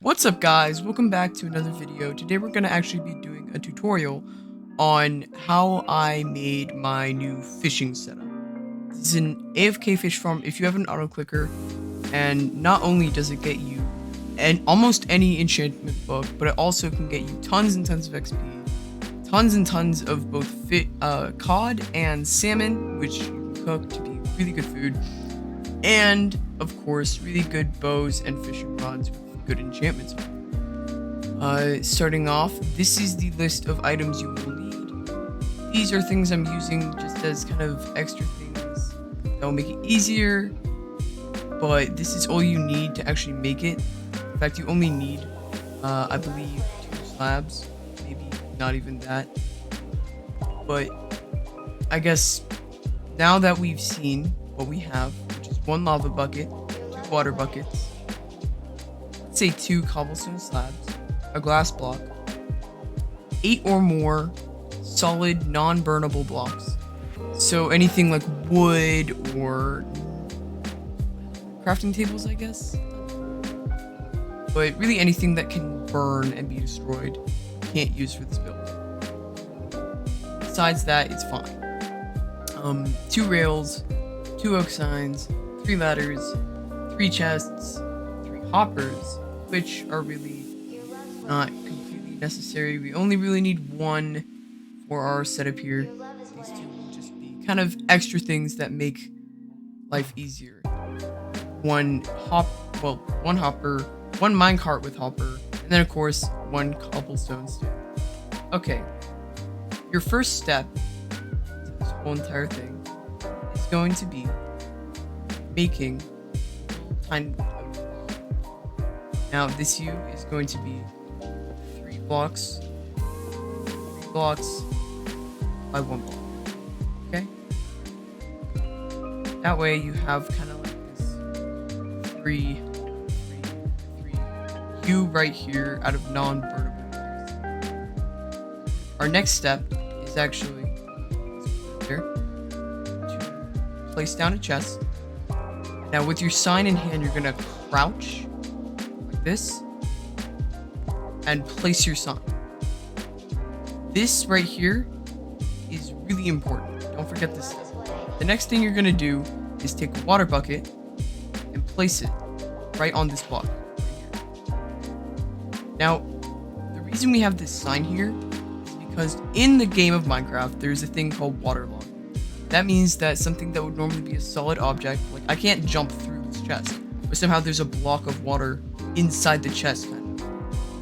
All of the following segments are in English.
What's up guys, welcome back to another video. Today we're going to actually be doing a tutorial on how I made my new fishing setup. This is an AFK fish farm if you have an auto clicker, and not only does it get you almost any enchantment book, but it also can get you tons and tons of XP, tons and tons of both cod and salmon, which you can cook to be really good food, and of course really good bows and fishing rods with good enchantments. Starting off, this is the list of items you will need. These are things I'm using just as kind of extra things that will make it easier, but this is all you need to actually make it. In fact, you only need, I believe, 2 slabs, maybe not even that. But I guess now that we've seen what we have, which is 1 lava bucket, 2 water buckets, let's say 2 cobblestone slabs, a glass block, 8 or more solid non-burnable blocks. So anything like wood or crafting tables, I guess. But really anything that can burn and be destroyed, you can't use for this build. Besides that, it's fine. 2 rails, 2 oak signs, 3 ladders, 3 chests, 3 hoppers, which are really not completely necessary. We only really need 1 for our setup here. These 2 will just be kind of extra things that make life easier. 1 hopper, 1 minecart with hopper, and then of course 1 cobblestone stick. Okay, your first step to this whole entire thing is going to be making tiny. Now this U is going to be 3 blocks by 1 block. Okay? That way you have kind of like this 3 U right here out of non-burnable blocks. Our next step is actually here to place down a chest. Now with your sign in hand, you're gonna crouch this and place your sign. This right here is really important. Don't forget this. The next thing you're gonna do is take a water bucket and place it right on this block. Now, the reason we have this sign here is because in the game of Minecraft, there's a thing called waterlogging. That means that something that would normally be a solid object, like I can't jump through this chest, but somehow there's a block of water inside the chest, kind of.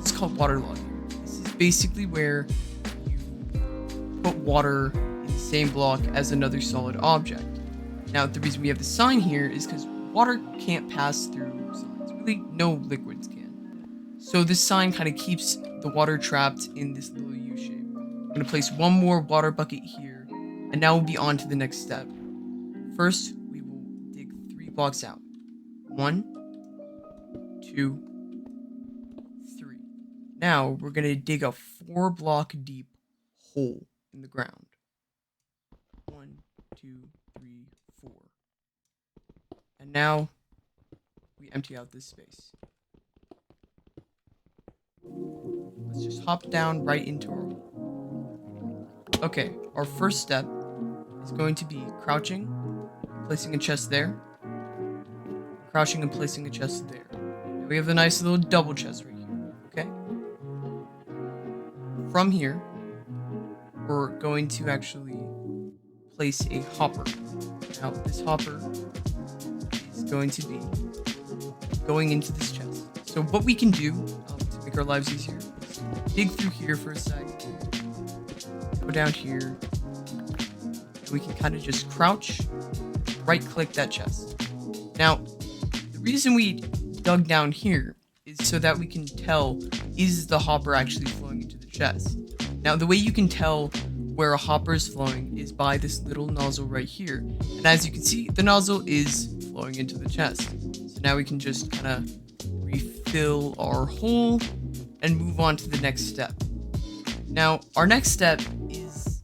It's called waterlogging. This is basically where you put water in the same block as another solid object. Now, the reason we have the sign here is because water can't pass through signs. Really, no liquids can. So this sign kind of keeps the water trapped in this little U shape. I'm going to place 1 more water bucket here, and now we'll be on to the next step. First, we will dig 3 blocks out. 1, 2, 3. Now we're going to dig a 4 block deep hole in the ground. 1, 2, 3, 4. And now we empty out this space. Let's just hop down right into our hole. Okay, our first step is going to be crouching, placing a chest there, crouching and placing a chest there. And we have a nice little double chest right here, okay? From here, we're going to actually place a hopper. Now, this hopper is going to be going into this chest. So what we can do to make our lives easier is dig through here for a sec, go down here, and we can kind of just crouch, right click that chest. Now, the reason we dug down here is so that we can tell, is the hopper actually flowing into the chest? Now, the way you can tell where a hopper is flowing is by this little nozzle right here. And as you can see, the nozzle is flowing into the chest. So now we can just kind of refill our hole and move on to the next step. Now, our next step is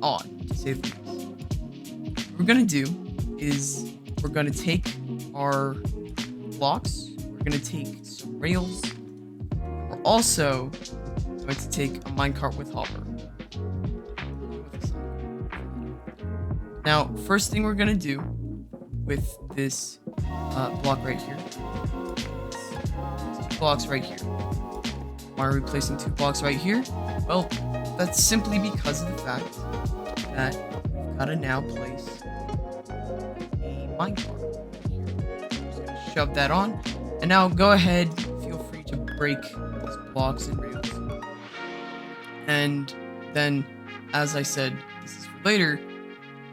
odd, to say the least. What we're gonna do is we're gonna take our blocks, we're gonna take some rails, also going to take a minecart with hopper. Now, first thing we're gonna do with this block right here, is 2 blocks right here. Why are we placing 2 blocks right here? Well, that's simply because of the fact that we've gotta now place a minecart here. Just gonna shove that on, and now go ahead, feel free to break these blocks and rails. And then, as I said, this is for later,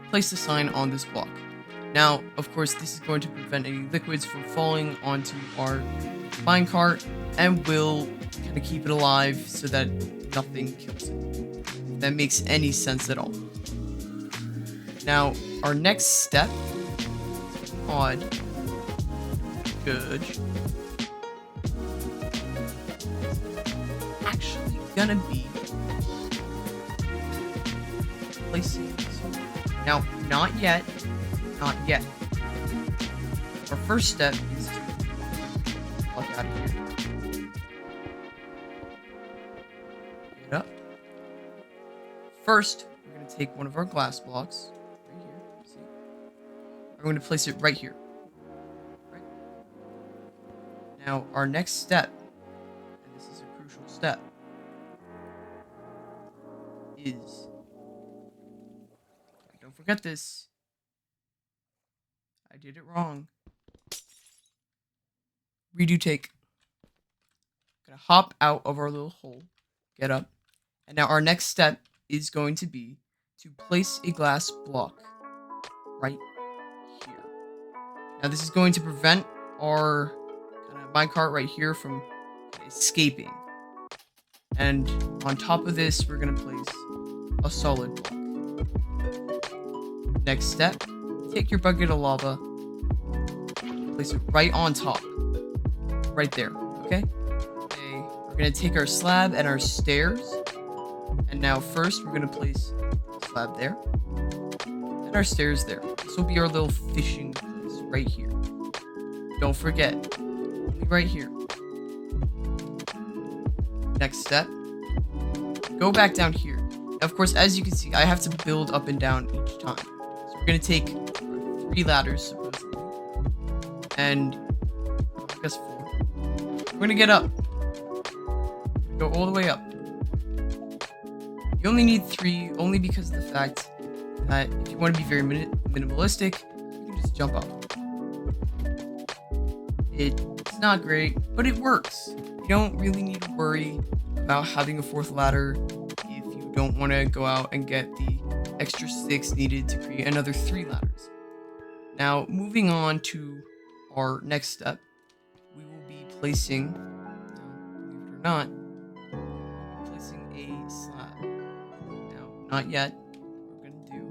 place the sign on this block. Now, of course, this is going to prevent any liquids from falling onto our minecart and will kind of keep it alive so that nothing kills it. If that makes any sense at all. Now, our next step, odd, good, actually gonna be placing this. Now, not yet. Not yet. Our first step is to walk out of here. Get up. First, we're going to take one of our glass blocks right here. See? We're going to place it right here. Right. Now, our next step, and this is a crucial step, is, don't forget this, I did it wrong. Redo take. Gonna hop out of our little hole. Get up. And now our next step is going to be to place a glass block right here. Now this is going to prevent our kind of minecart right here from escaping. And on top of this, we're gonna place a solid block. Next step, take your bucket of lava, place it right on top. Right there, okay? Okay, we're gonna take our slab and our stairs. And now first, we're gonna place the slab there. And our stairs there. This will be our little fishing place right here. Don't forget, only right here. Next step, go back down here. Now, of course, as you can see, I have to build up and down each time. So we're gonna take 3 ladders, supposedly. And, I guess 4. We're gonna get up. Go all the way up. You only need 3, only because of the fact that if you want to be very minimalistic, you can just jump up. It's not great, but it works. You don't really need to worry about having a 4th ladder if you don't want to go out and get the extra sticks needed to create another 3 ladders. Now, moving on to our next step, we will be placing, believe it or not, placing a slab. Now, not yet. What we're going to do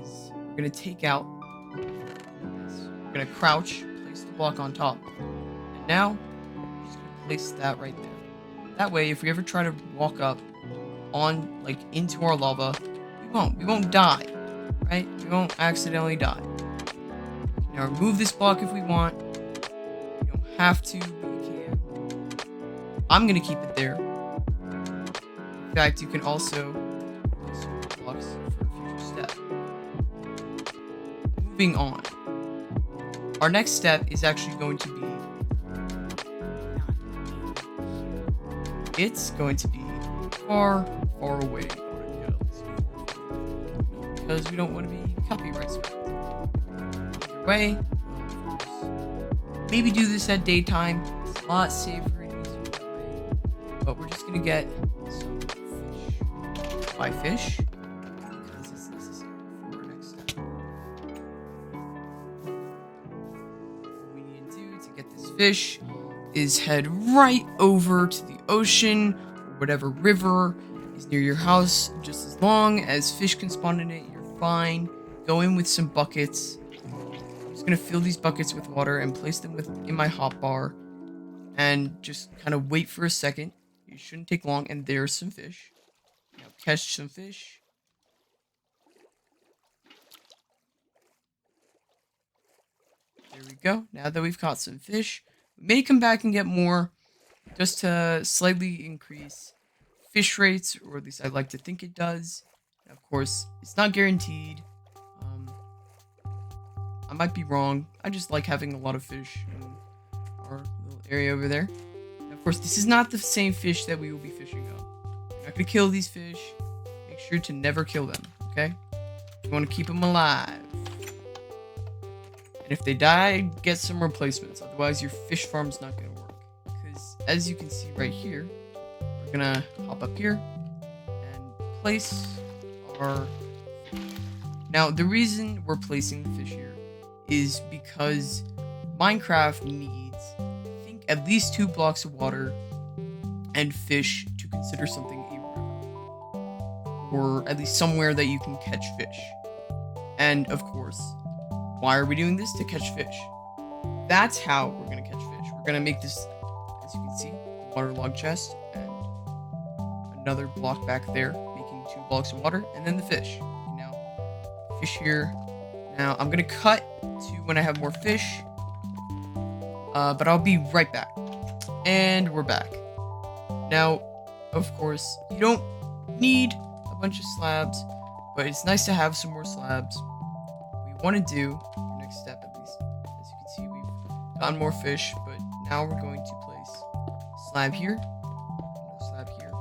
is we're going to take out this. We're going to crouch, place the block on top. And now, we're just going to place that right there. That way, if we ever try to walk up on, like, into our lava, we won't die, right? We won't accidentally die. Now remove this block if we want. You don't have to, but you can. I'm gonna keep it there. In fact, you can also place blocks for a future step. Moving on. Our next step is actually going to be, it's going to be far, far away on a hill. Because we don't want to be copyright struck. Way. Maybe do this at daytime. It's a lot safer and easier that way. But we're just gonna get some fish. Why fish? Because it's necessary for our next step. What we need to do to get this fish is head right over to the ocean or whatever river is near your house. Just as long as fish can spawn in it, you're fine. Go in with some buckets. I'm just gonna fill these buckets with water and place them in my hotbar and just kind of wait for a second. It shouldn't take long, and there's some fish. Now catch some fish. There we go. Now that we've caught some fish, we may come back and get more. just to slightly increase fish rates, or at least I like to think it does. And of course, it's not guaranteed. Um, I might be wrong. I just like having a lot of fish in our little area over there. And of course, this is not the same fish that we will be fishing up. You're not gonna kill these fish. Make sure to never kill them, okay? You want to keep them alive. And if they die, get some replacements. Otherwise, your fish farm's not gonna work. Because as you can see right here, we're gonna hop up here and place our... Now, the reason we're placing the fish here is because Minecraft needs, I think, at least 2 blocks of water and fish to consider something a river, or at least somewhere that you can catch fish. And of course, why are we doing this? To catch fish. That's how we're gonna catch fish. We're gonna make this, as you can see, the waterlogged chest and another block back there, making 2 blocks of water, and then the fish. Now, fish here. Now I'm gonna cut to when I have more fish, but I'll be right back. And we're back. Now, of course, you don't need a bunch of slabs, but it's nice to have some more slabs. We want to do, our next step at least, as you can see, we've gotten more fish, but now we're going to place a slab here, another slab here,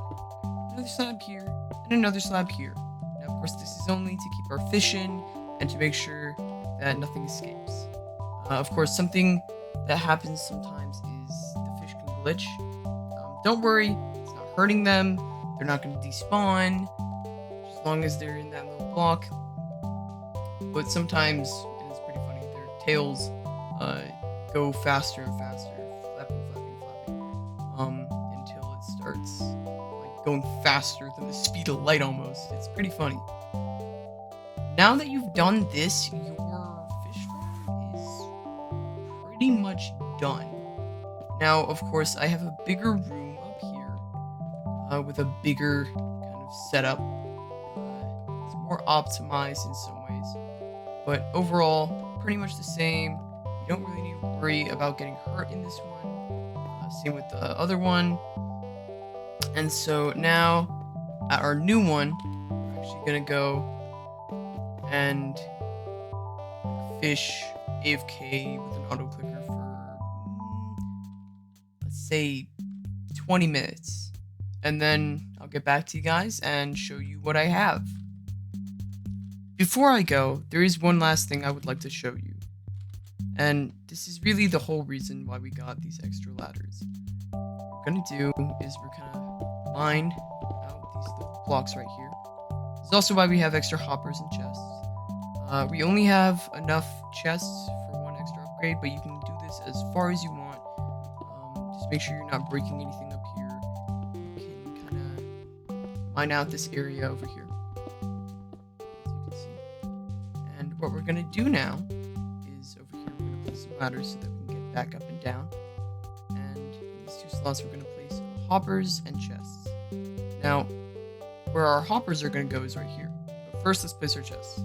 another slab here, and another slab here. Now, of course, this is only to keep our fish in and to make sure that nothing escapes. Of course, something that happens sometimes is the fish can glitch. Don't worry, it's not hurting them. They're not going to despawn, as long as they're in that little block. But sometimes, and it's pretty funny, their tails go faster and faster, flapping, until it starts like going faster than the speed of light almost. It's pretty funny. Now that you've done this, your fish farm is pretty much done. Now, of course, I have a bigger room up here with a bigger kind of setup. It's more optimized in some ways, but overall, pretty much the same. You don't really need to worry about getting hurt in this one. Same with the other one. And so now, at our new one, we're actually gonna go and fish AFK with an auto clicker for, let's say, 20 minutes. And then I'll get back to you guys and show you what I have. Before I go, there is one last thing I would like to show you. And this is really the whole reason why we got these extra ladders. What we're gonna do is we're gonna mine out these little blocks right here. This is also why we have extra hoppers and chests. We only have enough chests for 1 extra upgrade, but you can do this as far as you want. Just make sure you're not breaking anything up here. You can kind of mine out this area over here, as you can see. And what we're gonna do now is over here we're gonna place some ladders so that we can get back up and down. And in these 2 slots we're gonna place hoppers and chests. Now, where our hoppers are gonna go is right here. But first, let's place our chests.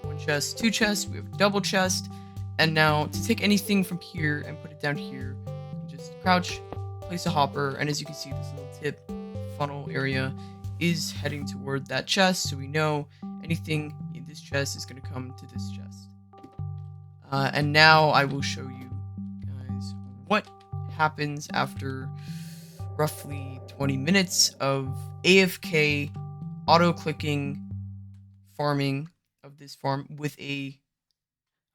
1 chest, 2 chests, we have a double chest, and now to take anything from here and put it down here, you can just crouch, place a hopper, and as you can see, this little tip funnel area is heading toward that chest, so we know anything in this chest is going to come to this chest. And now I will show you guys what happens after roughly 20 minutes of AFK auto-clicking farming of this farm with a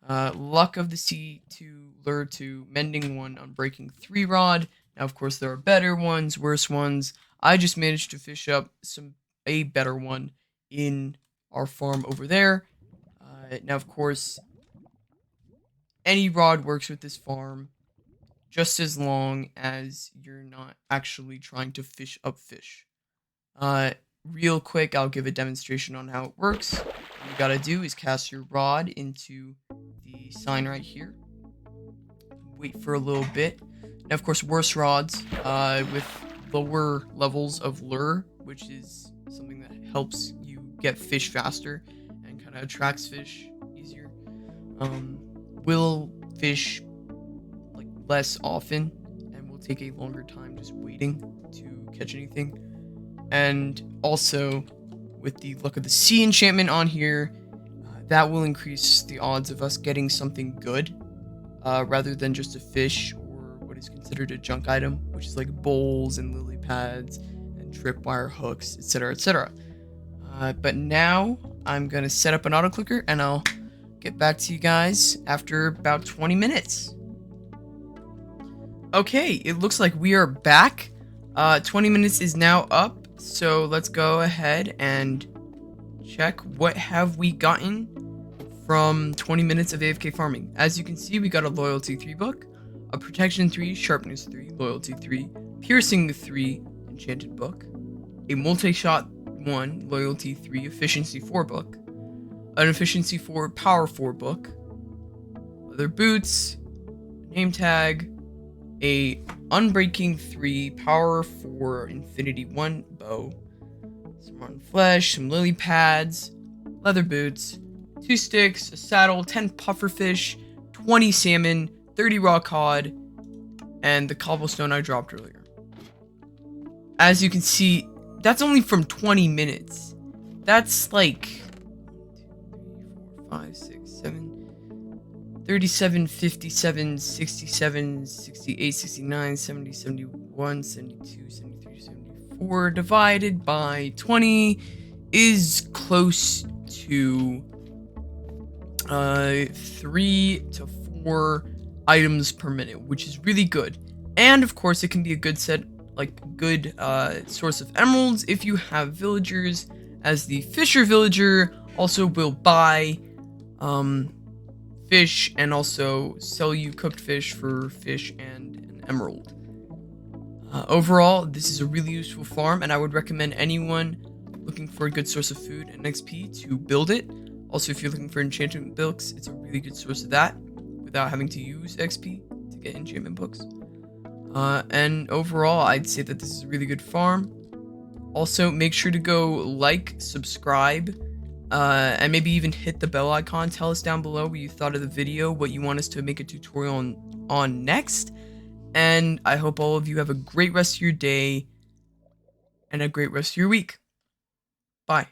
luck of the sea to lure to mending 1 on breaking 3 rod. Now, of course, there are better ones, worse ones. I just managed to fish up a better one in our farm over there. Now, of course, any rod works with this farm just as long as you're not actually trying to fish up fish. Real quick, I'll give a demonstration on how it works. What you gotta do is cast your rod into the sign right here. Wait for a little bit. Now, of course, worse rods with lower levels of lure, which is something that helps you get fish faster and kind of attracts fish easier, will fish like less often and will take a longer time just waiting to catch anything. And also, with the Luck of the Sea enchantment on here, that will increase the odds of us getting something good, rather than just a fish or what is considered a junk item, which is like bowls and lily pads and tripwire hooks, etc., etc. But now I'm gonna set up an auto clicker and I'll get back to you guys after about 20 minutes. Okay, it looks like we are back. 20 minutes is now up, so let's go ahead and check what have we gotten from 20 minutes of AFK farming. As you can see, we got a loyalty 3 book, a protection 3, sharpness 3, loyalty 3, piercing 3, enchanted book, a multi-shot 1, loyalty 3, efficiency 4 book, an efficiency 4, power 4 book, leather boots, name tag, a unbreaking 3, power 4, infinity 1 bow, some rotten flesh, some lily pads, leather boots, 2 sticks, a saddle, 10 pufferfish, 20 salmon, 30 raw cod, and the cobblestone I dropped earlier. As you can see, that's only from 20 minutes. That's like 5, 6, 7, 37, 57, 67, 68, 69, 70, 71, 72, 73, 74 divided by 20 is close to 3 to 4 items per minute, which is really good. And of course, it can be a good source of emeralds if you have villagers, as the fisher villager also will buy fish and also sell you cooked fish for fish and an emerald. Overall, this is a really useful farm, and I would recommend anyone looking for a good source of food and XP to build it. Also, if you're looking for enchantment books, it's a really good source of that without having to use XP to get enchantment books. And overall, I'd say that this is a really good farm. Also, make sure to go like, subscribe, and maybe even hit the bell icon. Tell us down below what you thought of the video, what you want us to make a tutorial on next. And I hope all of you have a great rest of your day and a great rest of your week. Bye.